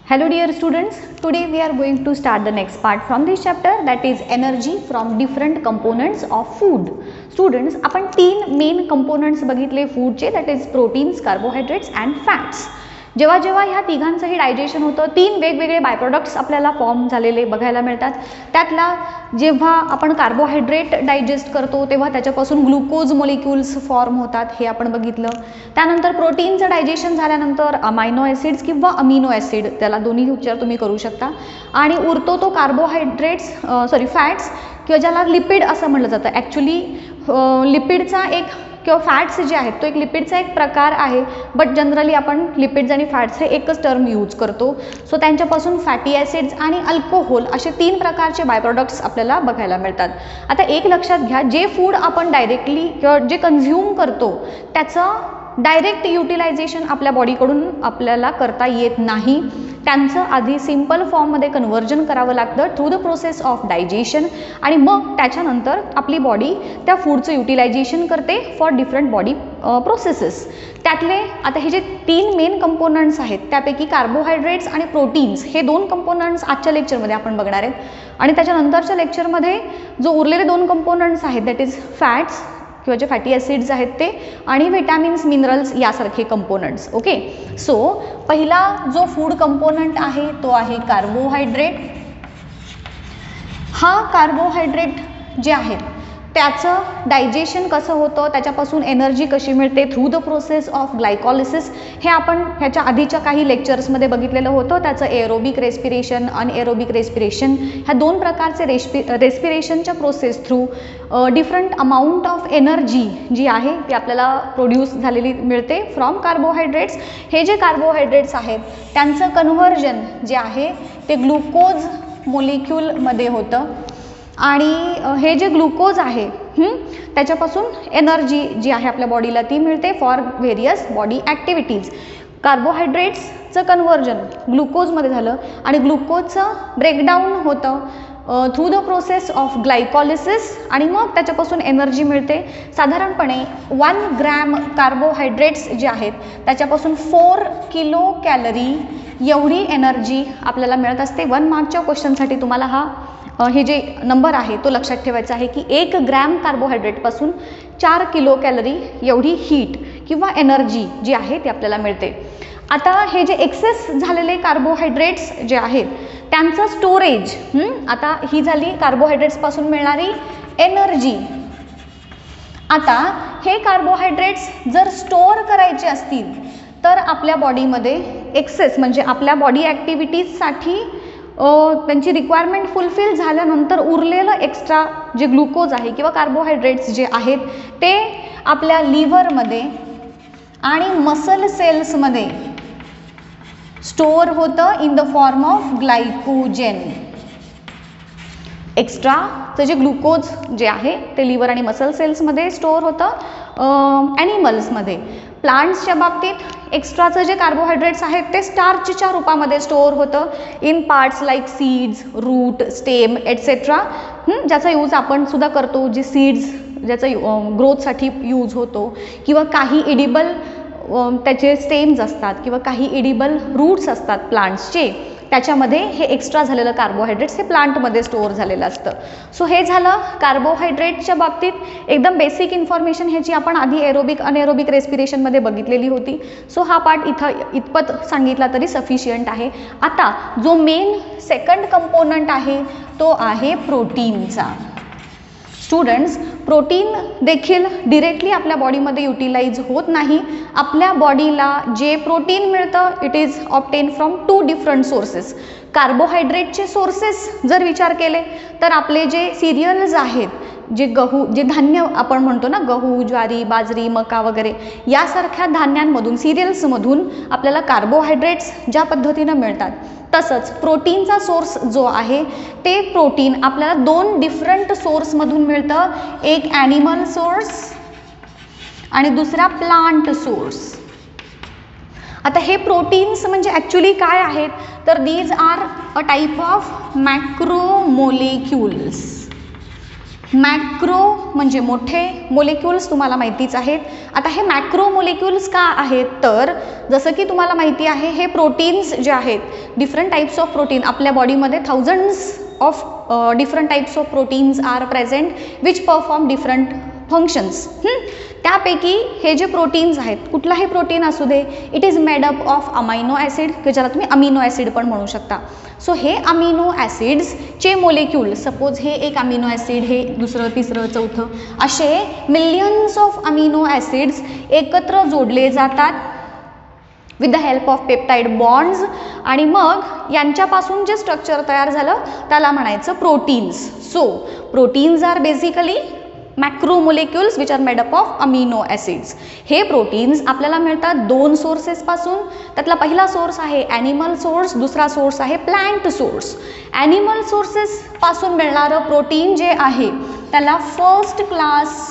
Hello dear students, today we are going to start the next part from this chapter, that is energy from different components of food. Students, आपण तीन main components बघितले फूडचे, that is proteins, carbohydrates and fats. जेव्हा जेव्हा ह्या तिघांचंही digestion होतं, तीन वेगवेगळे by products आपल्याला फॉर्म झालेले बघायला मिळतात. त्यातला जेव्हा आपण कार्बोहायड्रेट डायजेस्ट करतो तेव्हा त्याच्यापासून ग्लुकोज मॉलिक्युल्स फॉर्म होतात, हे आपण बघितलं. त्यानंतर प्रोटीनचं डायजेशन झाल्यानंतर अमायनो ॲसिड्स किंवा अमिनो ॲसिड, त्याला दोन्ही उच्चार तुम्ही करू शकता, आणि उरतो तो कार्बोहायड्रेट्स फॅट्स किंवा ज्याला लिपिड असं म्हटलं जातं. ॲक्च्युली लिपिडचा एक किंवा फॅट्स जे आहेत तो एक लिपिडचा एक प्रकार आहे, बट जनरली आपण लिपिड्स आणि फॅट्स हे एकच टर्म यूज करतो. सो त्यांच्यापासून फॅटी ॲसिड्स आणि अल्कोहोल असे तीन प्रकारचे बाय प्रोडक्ट्स आपल्याला बघायला मिळतात. आता एक लक्षात घ्या, जे फूड आपण डायरेक्टली किंवा जे कन्झ्युम करतो त्याचं डायरेक्ट युटिलायझेशन आपल्या बॉडीकडून आपल्याला करता येत नाही. त्यांचं आधी सिम्पल फॉर्ममध्ये कन्व्हर्जन करावं लागतं through the process of digestion, आणि मग त्याच्यानंतर आपली बॉडी त्या फूडचं युटिलायझेशन करते फॉर डिफरंट बॉडी प्रोसेसेस. त्यातले आता हे जे तीन मेन कंपोनंट्स आहेत त्यापैकी कार्बोहायड्रेट्स आणि प्रोटीन्स हे दोन कंपोनंट्स आजच्या लेक्चरमध्ये आपण बघणार आहेत, आणि त्याच्यानंतरच्या लेक्चरमध्ये जो उरलेले दोन कंपोनंट्स आहेत दॅट इज फॅट्स किंवा जे फॅटी ॲसिड्स आहेत ते, आणि विटॅमिन्स मिनरल्स यासारखे कंपोनंट्स. ओके, सो पहिला जो फूड कंपोनंट आहे तो आहे कार्बोहायड्रेट. हा कार्बोहायड्रेट जे आहे त्याचं डायजेशन कसं होतं, त्याच्यापासून एनर्जी कशी मिळते थ्रू द प्रोसेस ऑफ ग्लायकॉलिसिस, हे आपण ह्याच्या आधीच्या काही लेक्चर्समध्ये बघितलेलं होतं. त्याचं एरोबिक रेस्पिरेशन, अनएरोबिक रेस्पिरेशन, ह्या दोन प्रकारचे रेस्पिरेशनच्या process through different amount of energy जी आहे ती आपल्याला प्रोड्यूस झालेली मिळते फ्रॉम कार्बोहायड्रेट्स. हे जे कार्बोहायड्रेट्स आहेत त्यांचं कन्व्हर्जन जे आहे ते ग्लुकोज मोलिक्यूलमध्ये होतं, आणि हे जे ग्लुकोज आहे त्याच्यापासून एनर्जी जी आहे आपल्या बॉडीला ती मिळते फॉर व्हेरियस बॉडी ॲक्टिव्हिटीज. कार्बोहायड्रेट्सचं कन्व्हर्जन ग्लुकोजमध्ये झालं आणि ग्लुकोजचं ब्रेकडाऊन होतं through the process of glycolysis, आणि मग त्याच्यापासून एनर्जी मिळते. साधारणपणे 1 ग्रॅम कार्बोहायड्रेट्स जे आहेत त्याच्यापासून 4 किलो कॅलरी एवढी एनर्जी आपल्याला मिळत असते. 1 मार्कच्या क्वेश्चनसाठी तुम्हाला हे जे नंबर आहे तो लक्षात ठेवायचा आहे की 1 ग्रॅम कार्बोहायड्रेटपासून 4 किलो कॅलरी एवढी हीट किंवा एनर्जी जी आहे ती आपल्याला मिळते. आता हे जे एक्सेस झालेले कार्बोहायड्रेट्स जे आहेत त्यांचं स्टोरेज, आता ही झाली कार्बोहायड्रेट्सपासून मिळणारी एनर्जी. आता हे कार्बोहायड्रेट्स जर स्टोअर करायचे असतील तर आपल्या बॉडीमध्ये एक्सेस म्हणजे आपल्या बॉडी ॲक्टिव्हिटीजसाठी त्यांची रिक्वायरमेंट फुलफिल झाल्यानंतर उरलेलं एक्स्ट्रा जे ग्लुकोज आहे किंवा कार्बोहायड्रेट्स जे आहेत ते आपल्या लिव्हरमध्ये आणि मसल सेल्समध्ये स्टोअर होतं in the form of glycogen. एक्स्ट्राचं जे ग्लुकोज जे आहे ते लिव्हर आणि मसल सेल्समध्ये स्टोअर होतं ॲनिमल्समध्ये. प्लांट्सच्या बाबतीत एक्स्ट्राचं जे कार्बोहायड्रेट्स आहेत ते स्टार्चच्या रूपामध्ये स्टोअर होतं in parts like seeds, root, stem etcetera, ज्याचा यूज आपण सुद्धा करतो, जे सीड्स ज्याचा ग्रोथसाठी यूज होतो, किंवा काही एडिबल त्याचे स्टेम्स असतात किंवा काही एडिबल रूट्स असतात प्लांट्सचे, त्याच्यामध्ये हे एक्स्ट्रा झालेलं कार्बोहायड्रेट्स हे प्लांटमध्ये स्टोअर झालेलं असतं. सो हे झालं कार्बोहायड्रेटच्या बाबतीत एकदम बेसिक इन्फॉर्मेशन, ह्याची आपण आधी एरोबिक अनएरोबिक रेस्पिरेशनमध्ये बघितलेली होती. सो हा पार्ट इतपत सांगितला तरी सफिशियंट आहे. आता जो मेन सेकंड कंपोनंट आहे तो आहे प्रोटीनचा. स्टुडंट्स, प्रोटीन देखील डिरेक्टली आपल्या बॉडीमध्ये युटिलाइज होत नाही. आपल्या बॉडीला जे प्रोटीन मिळतं it is obtain from 2 different sources. कार्बोहायड्रेटचे सोर्सेस जर विचार केले तर आपले जे सिरियल्स आहेत, जे गहू, जे धान्य आपण म्हणतो ना, गहू, ज्वारी, बाजरी, मका वगैरे यासारख्या धान्यांमधून, सिरियल्समधून आपल्याला कार्बोहायड्रेट्स ज्या पद्धतीनं मिळतात, तसंच प्रोटीनचा सोर्स जो आहे ते प्रोटीन आपल्याला 2 डिफरंट सोर्समधून मिळतं. एक ॲनिमल सोर्स आणि दुसरा प्लांट सोर्स. आता हे प्रोटीन्स म्हणजे ॲक्च्युली काय आहेत तर these are a type of macromolecules. Macro म्हणजे मोठे मोलेक्युल्स तुम्हाला माहितीच आहेत. आता हे मॅक्रो मोलेक्युल्स का आहेत, तर जसं की तुम्हाला माहिती आहे हे प्रोटीन्स जे आहेत, डिफरंट टाईप्स ऑफ प्रोटीन आपल्या बॉडीमध्ये thousands of different types of proteins are present which perform different functions. त्यापैकी हे जे प्रोटीन्स आहेत, कुठलाही प्रोटीन असू दे, it is made up of amino acid, ज्याला तुम्ही अमिनो ॲसिड पण म्हणू शकता. सो हे अमिनो ॲसिड्सचे मोलेक्युल, सपोज हे एक अमिनो ॲसिड, हे दुसरं, तिसरं, चौथं, असे मिलियन्स ऑफ अमिनो ॲसिड्स एकत्र जोडले जातात with the help of peptide bonds, आणि मग यांच्यापासून जे स्ट्रक्चर तयार झालं त्याला म्हणायचं proteins. So proteins are basically macromolecules which are made up of amino acids. हे प्रोटीन्स आपल्याला मिळतात दोन सोर्सेसपासून. त्यातला पहिला सोर्स आहे ॲनिमल सोर्स, दुसरा सोर्स आहे प्लांट सोर्स. ॲनिमल सोर्सेसपासून मिळणारं प्रोटीन जे आहे त्याला फर्स्ट क्लास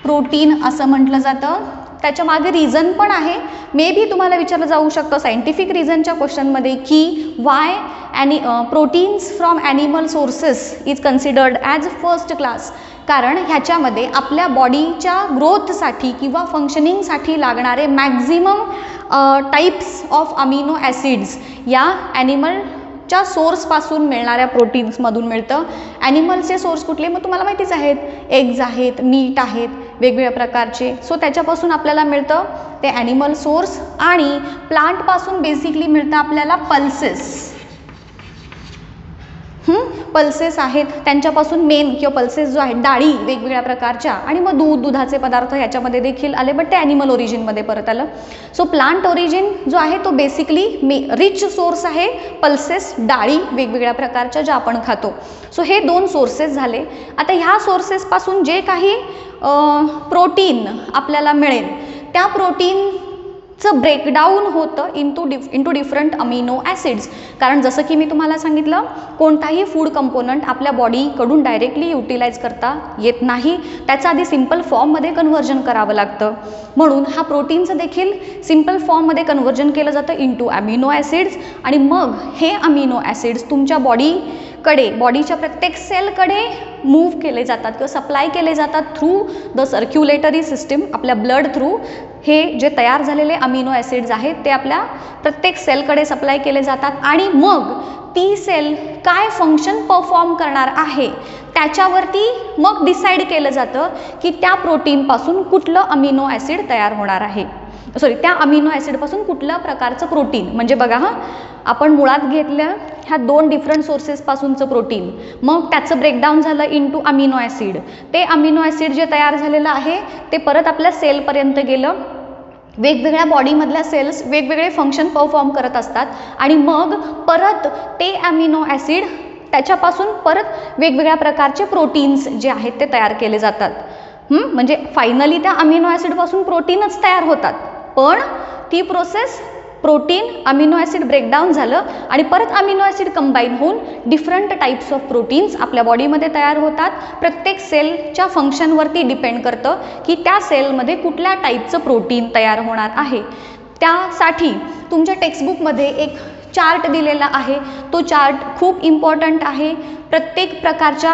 प्रोटीन असं म्हटलं जातं. त्याच्या मागे रिझन पण आहे, मे बी तुम्हाला विचारलं जाऊ शकतं सायंटिफिक रिझनच्या क्वेश्चनमध्ये की Y proteins from animal sources is considered as first class. कारण ह्याच्यामध्ये आपल्या बॉडीच्या ग्रोथसाठी किंवा फंक्शनिंगसाठी लागणारे maximum types of amino acids या ॲनिमलच्या सोर्सपासून मिळणाऱ्या प्रोटीन्समधून मिळतं. ॲनिमलचे सोर्स कुठले, मग तुम्हाला माहितीच आहेत, एग्ज आहेत, मीट आहेत, वेगवेगळ्या प्रकारचे. सो त्याच्यापासून आपल्याला मिळतं ते ॲनिमल सोर्स. आणि प्लांटपासून बेसिकली मिळतं आपल्याला पल्सेस. पल्सेस आहेत, त्यांच्यापासून मेन किंवा पल्सेस जो आहेत डाळी वेगवेगळ्या प्रकारच्या, आणि मग दुधाचे पदार्थ ह्याच्यामध्ये देखील आले, बट ते ॲनिमल ओरिजिनमध्ये परत आलं. सो प्लांट ओरिजिन जो आहे तो बेसिकली रिच सोर्स आहे, पल्सेस, डाळी वेगवेगळ्या प्रकारच्या ज्या आपण खातो. सो हे दोन सोर्सेस झाले. आता ह्या सोर्सेसपासून जे काही प्रोटीन आपल्याला मिळेल त्या प्रोटीनचं ब्रेकडाऊन होतं इंटू डिफरंट अमिनो ॲसिड्स. कारण जसं की मी तुम्हाला सांगितलं, कोणताही फूड कंपोनंट आपल्या बॉडीकडून डायरेक्टली युटिलाइज करता येत नाही, त्याचं आधी सिम्पल फॉर्ममध्ये कन्व्हर्जन करावं लागतं. म्हणून हा प्रोटीनचं देखील सिम्पल फॉर्ममध्ये कन्व्हर्जन केलं जातं इंटू अमिनो ॲसिड्स, आणि मग हे अमिनो ॲसिड्स तुमच्या बॉडीच्या प्रत्येक सेलकडे मूव्ह केले जातात किंवा सप्लाय केले जातात थ्रू द सर्क्युलेटरी सिस्टीम. आपल्या ब्लड थ्रू हे जे तयार झालेले अमिनो ॲसिड्स आहेत ते आपल्या प्रत्येक सेलकडे सप्लाय केले जातात, आणि मग ती सेल काय फंक्शन परफॉर्म करणार आहे त्याच्यावरती मग डिसाईड केलं जातं की त्या प्रोटीनपासून कुठलं अमिनो ॲसिड तयार होणार आहे. त्या अमिनो ॲसिडपासून कुठल्या प्रकारचं प्रोटीन. म्हणजे बघा आपण मुळात घेतलं ह्या दोन डिफरंट सोर्सेसपासूनचं प्रोटीन, मग त्याचं ब्रेकडाऊन झालं इंटू अमिनो ॲसिड. ते अमिनो ॲसिड जे तयार झालेलं आहे ते परत आपल्या सेलपर्यंत गेलं. वेगवेगळ्या बॉडीमधल्या सेल्स वेगवेगळे फंक्शन परफॉर्म करत असतात, आणि मग परत ते अमिनो ॲसिड त्याच्यापासून परत वेगवेगळ्या प्रकारचे प्रोटीन्स जे आहेत ते तयार केले जातात. म्हणजे फायनली त्या अमिनो ॲसिडपासून प्रोटीनच तयार होतात, पण ती process protein amino acid breakdown झालं आणि परत अमिनो ॲसिड कंबाईन होऊन डिफरंट टाईप्स ऑफ प्रोटीन्स आपल्या बॉडीमध्ये तयार होतात. प्रत्येक सेलच्या फंक्शनवरती डिपेंड करतं की त्या सेलमध्ये कुठल्या टाईपचं प्रोटीन तयार होणार आहे. त्यासाठी तुमच्या टेक्स्टबुकमध्ये एक चार्ट दिलेला आहे, तो चार्ट खूप इम्पॉर्टंट आहे. प्रत्येक प्रकारच्या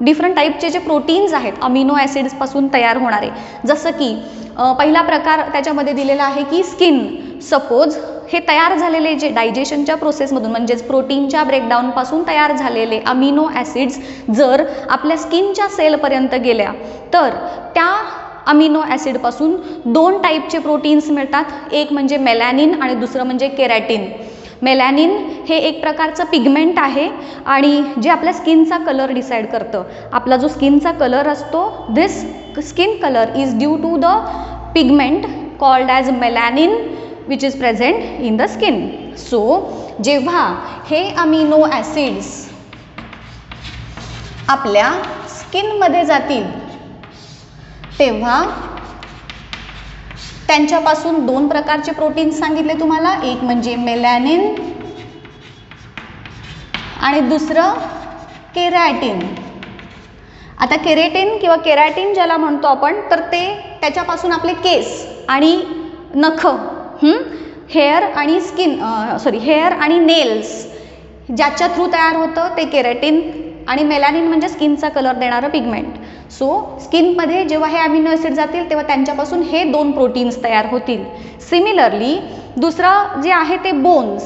डिफरंट टाईपचे जे प्रोटीन्स आहेत अमिनो ॲसिड्सपासून तयार होणारे, जसं की पहिला प्रकार त्याच्यामध्ये दिलेला आहे की स्किन. सपोज हे तयार झालेले जे डायजेशनच्या प्रोसेसमधून म्हणजेच प्रोटीनच्या ब्रेकडाऊनपासून तयार झालेले अमिनो ॲसिड्स जर आपल्या स्किनच्या सेलपर्यंत गेल्या तर त्या अमिनो ॲसिडपासून दोन टाईपचे प्रोटीन्स मिळतात. एक म्हणजे मेलॅनिन आणि दुसरं म्हणजे केरॅटिन. मेलॅनिन हे एक प्रकारचं पिगमेंट आहे आणि जे आपल्या स्किनचा कलर डिसाईड करतं. आपला जो स्किनचा कलर असतो, this skin colour is due to the pigment called as melanin which is present in the skin. So जेव्हा हे अमिनो ॲसिड्स आपल्या स्किनमध्ये जातील तेव्हा त्यांच्यापासून दोन प्रकारचे प्रोटीन्स सांगितले तुम्हाला, एक म्हणजे मेलॅनिन आणि दुसरं केरॅटिन. आता केरेटिन किंवा केरॅटिन ज्याला म्हणतो आपण, तर ते त्याच्यापासून आपले केस आणि नख, हेअर आणि हेअर आणि नेल्स ज्याच्या थ्रू तयार होतं ते केरॅटिन. आणि मेलॅनिन म्हणजे स्किनचा कलर देणारं पिगमेंट. सो स्किनमध्ये जेव्हा हे अमिनो ॲसिड जातील तेव्हा त्यांच्यापासून हे 2 प्रोटीन्स तयार होतील. सिमिलरली दुसरं जे आहे ते बोन्स.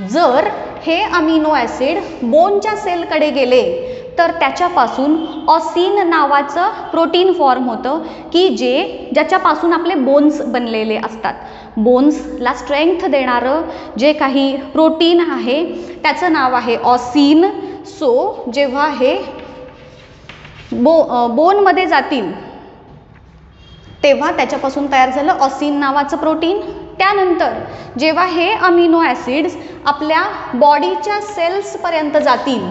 जर हे अमिनो ॲसिड बोनच्या सेलकडे गेले तर त्याच्यापासून ऑसिन नावाचं प्रोटीन फॉर्म होतं की ज्याच्यापासून आपले बोन्स बनलेले असतात. बोन्सला स्ट्रेंथ देणारं जे काही प्रोटीन आहे त्याचं नाव आहे ऑसिन. सो जेव्हा हे बोनमध्ये जातील तेव्हा त्याच्यापासून तयार झालं ऑसिन नावाचं प्रोटीन. त्यानंतर जेव्हा हे अमिनो ॲसिड्स आपल्या बॉडीच्या सेल्सपर्यंत जातील,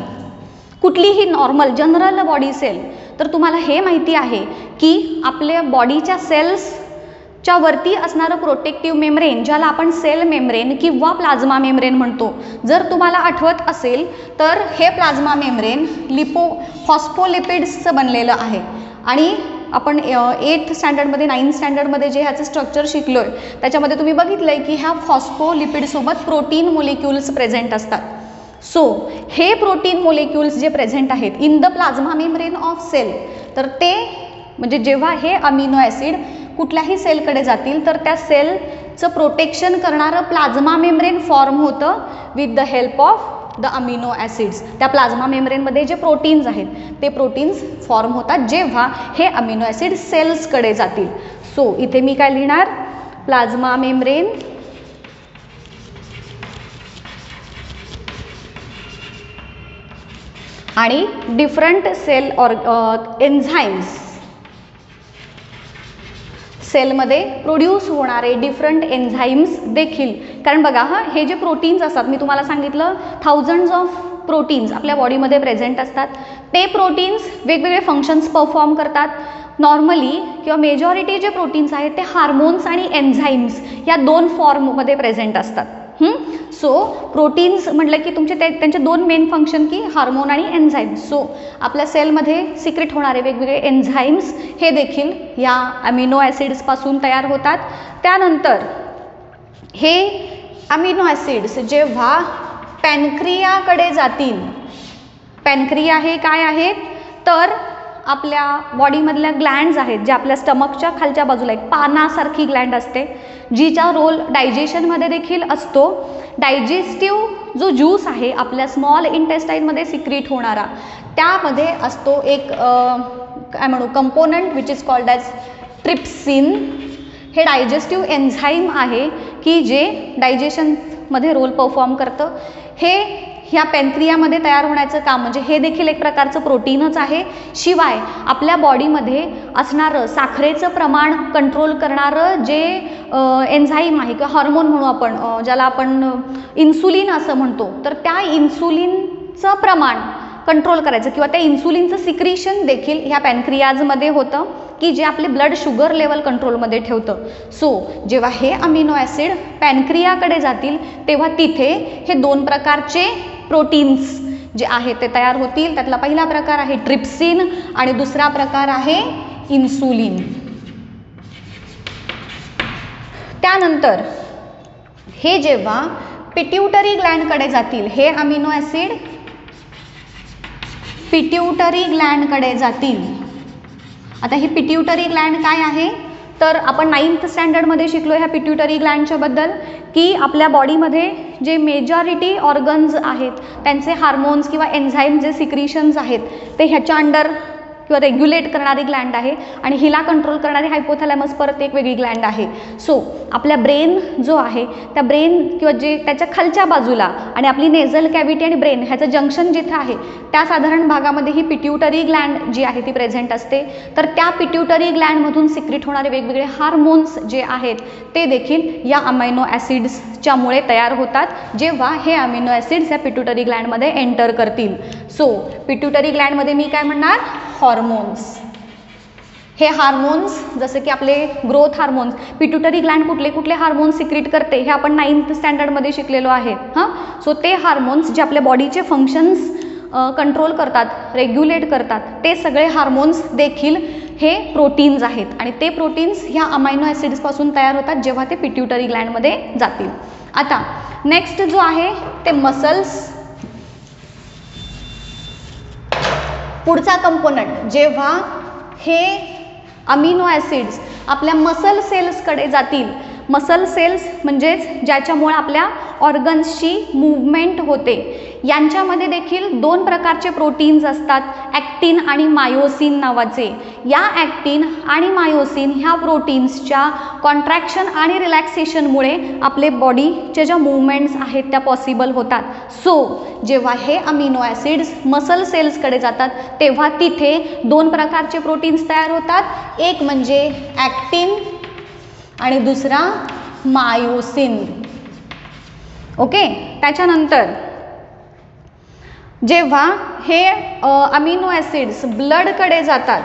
कुठलीही नॉर्मल जनरल बॉडी सेल, तर तुम्हाला हे माहिती आहे की आपल्या बॉडीच्या सेल्सच्या वरती असणारं प्रोटेक्टिव्ह मेम्ब्रेन ज्याला आपण सेल मेम्ब्रेन किंवा प्लाझ्मा मेम्ब्रेन म्हणतो. जर तुम्हाला आठवत असेल तर हे प्लाझ्मा मेम्ब्रेन फॉस्फोलिपिड्सचं बनलेलं आहे आणि आपण 8th स्टँडर्डमध्ये 9th स्टँडर्डमध्ये जे ह्याचं स्ट्रक्चर शिकलो आहे त्याच्यामध्ये तुम्ही बघितलं आहे की ह्या फॉस्फोलिपिडसोबत प्रोटीन मोलिक्युल्स प्रेझेंट असतात. सो हे प्रोटीन मोलिक्युल्स जे प्रेझेंट आहेत in the plasma membrane of cell, तर ते म्हणजे जेव्हा हे अमिनो ॲसिड कुठल्याही सेलकडे जातील तर त्या सेलचं प्रोटेक्शन करणारं प्लाझ्मा मेम्ब्रेन फॉर्म होतं with the help of the amino acids. त्या प्लाझ्मा मेम्ब्रेनमध्ये जे प्रोटीन्स आहेत ते प्रोटीन्स फॉर्म होतात जेव्हा हे अमिनो ॲसिड सेल्सकडे जातील. सो इथे मी काय लिहिणार, प्लाझ्मा मेम्ब्रेन आणि डिफरंट सेल एन्झाईम्स, सेलमध्ये प्रोड्यूस होणारे डिफरंट एन्झाईम्स देखील. कारण बघा हे जे प्रोटीन्स असतात मी तुम्हाला सांगितलं थाउजंड्स ऑफ प्रोटीन्स आपल्या बॉडीमध्ये प्रेझेंट असतात. ते प्रोटीन्स वेगवेगळे फंक्शन्स परफॉर्म करतात. नॉर्मली किंवा मेजॉरिटी जे प्रोटीन्स आहेत ते हार्मोन्स आणि एन्झाईम्स या 2 फॉर्ममध्ये प्रेझेंट असतात. सो प्रोटीन्स म्हटलं की तुमचे त्यांचे 2 मेन फंक्शन की हार्मोन आणि एन्झाईम्स. सो आपल्या सेलमध्ये सिक्रेट होणारे वेगवेगळे एन्झाईम्स हे देखील या अमिनो ॲसिड्सपासून तयार होतात. त्यानंतर हे अमिनो ॲसिड्स जेव्हा पॅनक्रियाकडे जातील, पॅनक्रिया हे काय आहेत तर आपल्या बॉडीमधल्या ग्लँड्स आहेत जे आपल्या स्टमकच्या खालच्या बाजूला एक पानासारखी ग्लँड असते जिचा रोल डायजेशनमध्ये देखील असतो. डायजेस्टिव्ह जो ज्यूस आहे आपल्या स्मॉल इंटेस्टाईनमध्ये सिक्रीट होणारा त्यामध्ये असतो एक काय म्हणू component which is called as trypsin. हे डायजेस्टिव्ह एन्झाईम आहे की जे डायजेशनमध्ये रोल परफॉर्म करतं. हे ह्या पॅनक्रियामध्ये तयार होण्याचं काम म्हणजे हे देखील एक प्रकारचं प्रोटीनच आहे. शिवाय आपल्या बॉडीमध्ये असणारं साखरेचं प्रमाण कंट्रोल करणारं जे एन्झाईम आहे किंवा हार्मोन म्हणू आपण ज्याला आपण इन्सुलिन असं म्हणतो, तर त्या इन्सुलिनचं प्रमाण कंट्रोल करायचं किंवा त्या इन्सुलिनचं सिक्रिशन देखील ह्या पॅनक्रियाजमध्ये होतं की जे आपले ब्लड शुगर लेवल कंट्रोलमध्ये ठेवतं. सो जेव्हा हे अमिनो ॲसिड पॅनक्रियाकडे जातील तेव्हा तिथे हे 2 प्रकारचे प्रोटीन्स जे आहेत ते तयार होतील. त्यातला पहिला प्रकार आहे ट्रिप्सिन आणि दुसरा प्रकार आहे इन्सुलिन. त्यानंतर हे जेव्हा पिट्यूटरी ग्लँडकडे जातील, हे अमिनो ॲसिड पिट्यूटरी ग्लँडकडे जातील. आता ही पिट्यूटरी ग्लँड काय आहे तर आपण 9th स्टँडर्डमध्ये शिकलो ह्या पिट्यूटरी ग्लँडच्या बद्दल की आपल्या बॉडीमध्ये जे मेजॉरिटी ऑर्गन्स आहेत त्यांचे हार्मोन्स किंवा एन्झाईम जे सिक्रिशन्स आहेत ते ह्याच्या अंडर किंवा रेग्युलेट करणारी ग्लँड आहे आणि हिला कंट्रोल करणारी हायपोथॅलॅमस परत एक वेगळी ग्लँड आहे. सो आपल्या ब्रेन जो आहे त्या ब्रेन किंवा जे त्याच्या खालच्या बाजूला आणि आपली नेझल कॅव्हिटी आणि ब्रेन ह्याचं जंक्शन जिथं आहे त्या साधारण भागामध्ये ही पिट्यूटरी ग्लँड जी आहे ती प्रेझेंट असते. तर त्या पिट्यूटरी ग्लँडमधून सिक्रेट होणारे वेगवेगळे हार्मोन्स जे आहेत ते देखील या अमिनो ॲसिड्सच्यामुळे तयार होतात जेव्हा हे अमिनो ॲसिड्स या पिट्यूटरी ग्लँडमध्ये एंटर करतील. सो पिट्यूटरी ग्लँडमध्ये मी काय म्हणणार हॉर्मोन्स. हे हार्मोन्स जसे की आपले ग्रोथ हार्मोन्स, पिट्यूटरी ग्लँड कुठले कुठले हार्मोन्स सिक्रीट करते हे आपण 9th स्टँडर्डमध्ये शिकलेलो आहे. सो ते हार्मोन्स जे आपल्या बॉडीचे फंक्शन्स कंट्रोल करतात, रेग्युलेट करतात, ते सगळे हार्मोन्स देखील हे प्रोटीन्स आहेत आणि ते प्रोटीन्स ह्या अमायनो ॲसिड्सपासून तयार होतात जेव्हा ते पिट्यूटरी ग्लँडमध्ये जातील. आता नेक्स्ट जो आहे ते मसल्स. पुढचा कंपोनंट, जेव्हा हे अमिनो ॲसिड्स आपल्या मसल सेल्सकडे जातील, मसल सेल्स म्हणजेच ज्याच्यामुळे आपल्या ऑर्गन्सची मूव्हमेंट होते, यांच्यामध्ये देखील 2 प्रकारचे प्रोटीन्स असतात, ॲक्टिन आणि मायोसिन नावाचे. या ॲक्टिन आणि मायोसिन ह्या प्रोटीन्सच्या कॉन्ट्रॅक्शन आणि रिलॅक्सेशनमुळे आपले बॉडीच्या ज्या मूवमेंट्स आहेत त्या पॉसिबल होतात. सो जेव्हा हे अमिनो ॲसिड्स मसल सेल्सकडे जातात तेव्हा तिथे 2 प्रकारचे प्रोटीन्स तयार होतात, एक म्हणजे ॲक्टिन आणि दुसरा मायोसिन. ओके. त्याच्यानंतर जेव्हा हे अमिनो ॲसिड्स ब्लडकडे जातात,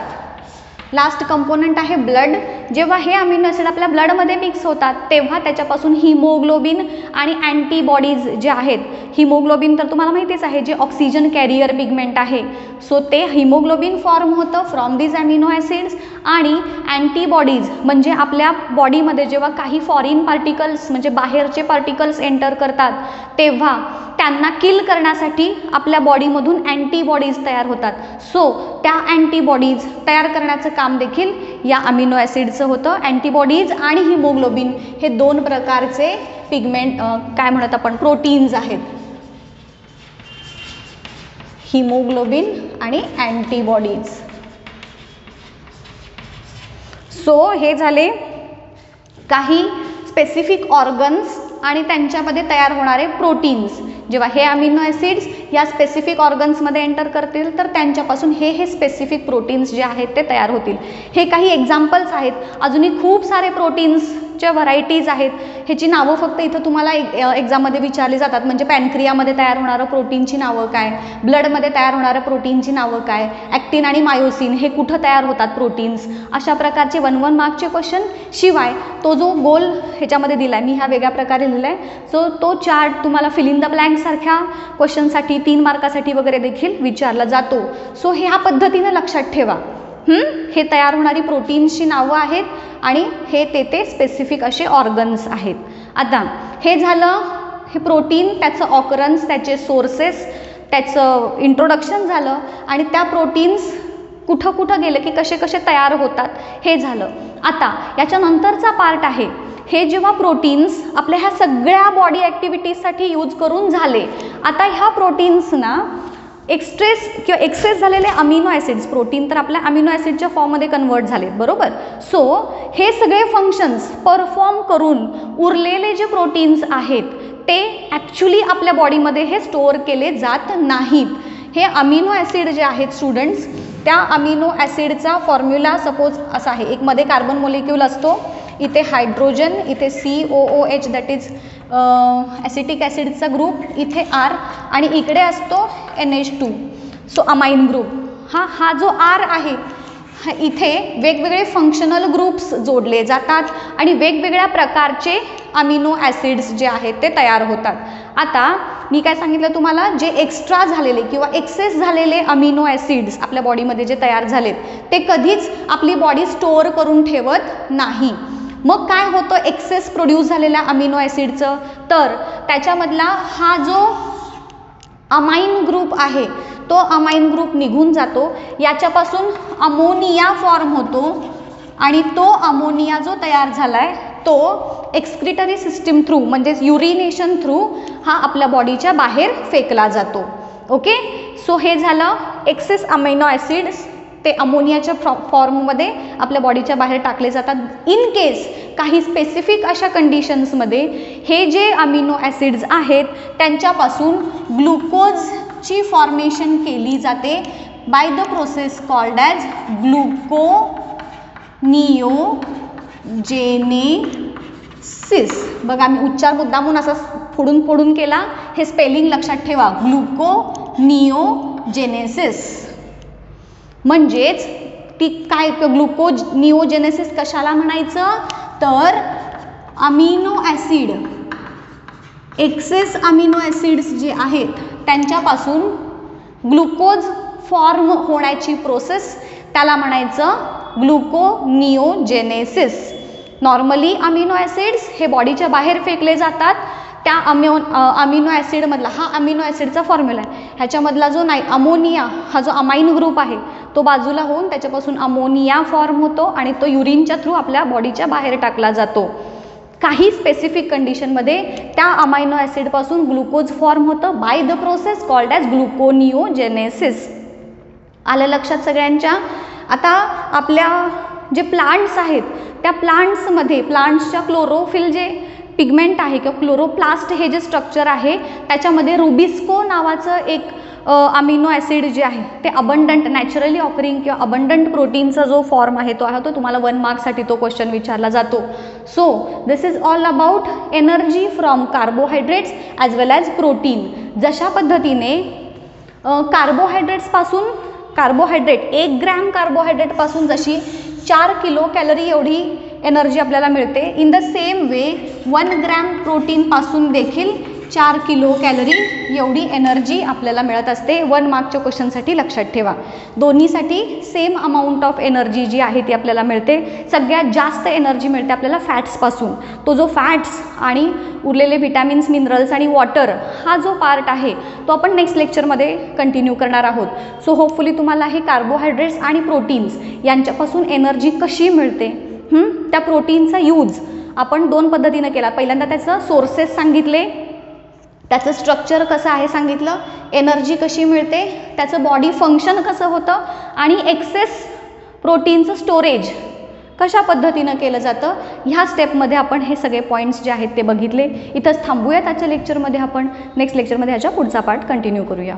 लास्ट कंपोनंट आहे ब्लड. जेव्हा हे अमिनो ॲसिड आपल्या ब्लडमध्ये मिक्स होतात तेव्हा त्याच्यापासून हिमोग्लोबिन आणि अँटीबॉडीज जे आहेत, हिमोग्लोबिन तर तुम्हाला माहितीच आहे जे ऑक्सिजन कॅरियर पिगमेंट आहे, सो ते हिमोग्लोबिन फॉर्म होतं फ्रॉम दिस अमिनो ॲसिड्स. आणि अँटीबॉडीज म्हणजे आपल्या बॉडीमध्ये जेव्हा काही फॉरिन पार्टिकल्स म्हणजे बाहेरचे पार्टिकल्स एंटर करतात तेव्हा त्यांना किल करण्यासाठी आपल्या बॉडीमधून अँटीबॉडीज तयार होतात. सो त्या अँटीबॉडीज तयार करण्याचं काम देखील या अमिनो ॲसिडचं होतं. अँटीबॉडीज आणि हिमोग्लोबिन हे 2 प्रकारचे पिगमेंट काय म्हणत आपण प्रोटीन्स आहेत, हिमोग्लोबिन आणि अँटीबॉडीज. सो हे झाले काही स्पेसिफिक ऑर्गन्स आणि त्यांच्यामध्ये तयार होणारे प्रोटीन्स. जेव्हा हे अमिनो ॲसिड्स या स्पेसिफिक ऑर्गन्समध्ये एंटर करतील तर त्यांच्यापासून हे स्पेसिफिक प्रोटीन्स जे आहेत ते तयार होतील. हे काही एक्झाम्पल्स आहेत, अजूनही खूप सारे प्रोटीन्सच्या व्हरायटीज आहेत, ह्याची नावं फक्त इथं तुम्हाला एक्झाममध्ये विचारली जातात. म्हणजे पॅनक्रियामध्ये तयार होणारं प्रोटीनची नावं काय, ब्लडमध्ये तयार होणाऱ्या प्रोटीनची नावं काय, ॲक्टिन आणि मायोसिन हे कुठं तयार होतात प्रोटीन्स, अशा प्रकारचे 1 मार्कचे क्वेश्चन. शिवाय तो जो गोल ह्याच्यामध्ये दिला आहे, मी ह्या वेगळ्या प्रकारे लिहिला आहे, सो तो चार्ट तुम्हाला फिल इन द ब्लँक सारख्या क्वेश्चनसाठी 3 मार्कासाठी वगैरे देखील विचारला जातो. सो ह्या पद्धतीने लक्षात ठेवा. हे तयार होणारी प्रोटीन्सची नावं आहेत आणि हे ते स्पेसिफिक असे ऑर्गन्स आहेत. आता हे झालं हे प्रोटीन, त्याचं ऑकरन्स, त्याचे सोर्सेस, त्याचं इंट्रोडक्शन झालं आणि त्या प्रोटीन्स कुठं कुठं गेलं की कसे कसे तयार होतात हे झालं. आता याच्यानंतरचा पार्ट आहे, हे जेव्हा प्रोटीन्स आपल्या ह्या सगळ्या बॉडी ॲक्टिव्हिटीजसाठी यूज करून झाले, आता ह्या प्रोटीन्सना एक्सेस झालेले अमिनो ॲसिड्स, प्रोटीन तर आपल्या अमिनो ॲसिडच्या फॉर्ममध्ये कन्वर्ट झालेत, बरोबर. सो हे सगळे फंक्शन्स परफॉर्म करून उरलेले जे प्रोटीन्स आहेत ते ॲक्च्युली आपल्या बॉडीमध्ये हे स्टोअर केले जात नाहीत. हे अमिनो ॲसिड जे आहेत स्टुडंट्स, त्या अमिनो ॲसिडचा फॉर्म्युला सपोज असा आहे, एक मध्ये कार्बन मोलिक्यूल असतो, इथे हायड्रोजन, इथे COOH दॅट इज ॲसिटिक ॲसिडचा ग्रुप, इथे R आणि इकडे असतो NH2, सो अमाइन ग्रुप. हा जो R आहे इथे वेगवेगळे फंक्शनल ग्रुप्स जोडले जातात आणि वेगवेगळ्या प्रकारचे अमिनो ॲसिड्स जे आहेत ते तयार होतात. आता मी काय सांगितलं तुम्हाला, जे एक्स्ट्रा झालेले किंवा एक्सेस झालेले अमिनो ॲसिड्स आपल्या बॉडीमध्ये जे तयार झालेत ते कधीच आपली बॉडी स्टोअर करून ठेवत नाही. मग काय होतं एक्सेस प्रोड्यूस झालेल्या अमिनो ॲसिडचं, तर त्याच्यामधला हा जो अमाइन ग्रुप आहे तो अमाइन ग्रुप निघून जातो, याच्यापासून अमोनिया फॉर्म होतो आणि तो अमोनिया जो तयार झाला आहे तो एक्सक्रिटरी सिस्टीम थ्रू म्हणजेच युरिनेशन थ्रू हा आपल्या बॉडीच्या बाहेर फेकला जातो. ओके. सो हे झालं एक्सेस अमिनो ॲसिड्स, ते अमोनियाच्या फॉर्ममध्ये आपल्या बॉडीच्या बाहेर टाकले जातात. इन केस काही स्पेसिफिक अशा कंडिशन्समध्ये हे जे अमिनो ॲसिड्स आहेत त्यांच्यापासून ग्लुकोजची फॉर्मेशन केली जाते by the process called as ग्लुकोनिओजेनेसिस. बघा मी उच्चार मुद्दामून असा फोडून केला, हे स्पेलिंग लक्षात ठेवा, ग्लुकोनिओजेनेसिस. म्हणजेच ती काय ग्लुकोनिओजेनेसिस कशाला म्हणायचं, तर amino acid excess amino acids जे आहेत त्यांच्यापासून ग्लुकोज फॉर्म होण्याची प्रोसेस त्याला म्हणायचं ग्लुकोनिओजेनेसिस. नॉर्मली अमिनो ॲसिड्स हे बॉडीच्या बाहेर फेकले जातात, त्या अमिनो ॲसिडमधला हा अमिनो ॲसिडचा फॉर्म्युला आहे, ह्याच्यामधला जो अमोनिया हा जो अमाइन ग्रुप आहे तो बाजूला होऊन त्याच्यापासून अमोनिया फॉर्म होतो आणि तो युरिनच्या थ्रू आपल्या बॉडीच्या बाहेर टाकला जातो. काही स्पेसिफिक कंडिशनमध्ये त्या अमायनो ॲसिडपासून ग्लुकोज फॉर्म होतं by the process called as ग्लुकोनिओजेनेसिस. आलं लक्षात सगळ्यांच्या? आता आपल्या जे प्लांट्स आहेत त्या प्लांट्समध्ये प्लांट्सच्या क्लोरोफिल जे पिगमेंट आहे किंवा क्लोरोप्लास्ट हे जे स्ट्रक्चर आहे त्याच्यामध्ये रुबिस्को नावाचं एक अमिनो ॲसिड जे आहे ते अबंडंट नॅचरली ऑकरिंग किंवा अबंडंट प्रोटीनचा जो फॉर्म आहे तो तुम्हाला 1 मार्कसाठी तो क्वेश्चन विचारला जातो. So this is all about energy from carbohydrates as well as protein. जशा पद्धतीने कार्बोहायड्रेट 1 ग्रॅम कार्बोहायड्रेटपासून जशी 4 किलो कॅलरी एवढी एनर्जी आपल्याला मिळते, in the same way 1 gram प्रोटीनपासून देखील 4 किलो कॅलरी एवढी एनर्जी आपल्याला मिळत असते. 1 मार्कच्या क्वेश्चनसाठी लक्षात ठेवा. दोन्हीसाठी सेम अमाऊंट ऑफ एनर्जी जी आहे ती आपल्याला मिळते. सगळ्यात जास्त एनर्जी मिळते आपल्याला फॅट्सपासून. तो जो फॅट्स आणि उरलेले व्हिटॅमिन्स, मिनरल्स आणि वॉटर हा जो पार्ट आहे तो आपण नेक्स्ट लेक्चरमध्ये कंटिन्यू करणार आहोत. सो होपफुली तुम्हाला हे कार्बोहायड्रेट्स आणि प्रोटीन्स यांच्यापासून एनर्जी कशी मिळते, त्या प्रोटीनचा यूज आपण 2 पद्धतीनं केला. पहिल्यांदा त्याचं सोर्सेस सांगितले, त्याचं स्ट्रक्चर कसं आहे सांगितलं, एनर्जी कशी मिळते, त्याचं बॉडी फंक्शन कसं होतं आणि एक्सेस प्रोटीनचं स्टोरेज कशा पद्धतीनं केलं जातं. ह्या स्टेपमध्ये आपण हे सगळे पॉईंट्स जे आहेत ते बघितले. इथंच थांबूयात आजच्या लेक्चरमध्ये. आपण नेक्स्ट लेक्चरमध्ये ह्याच्या पुढचा पार्ट कंटिन्यू करूया.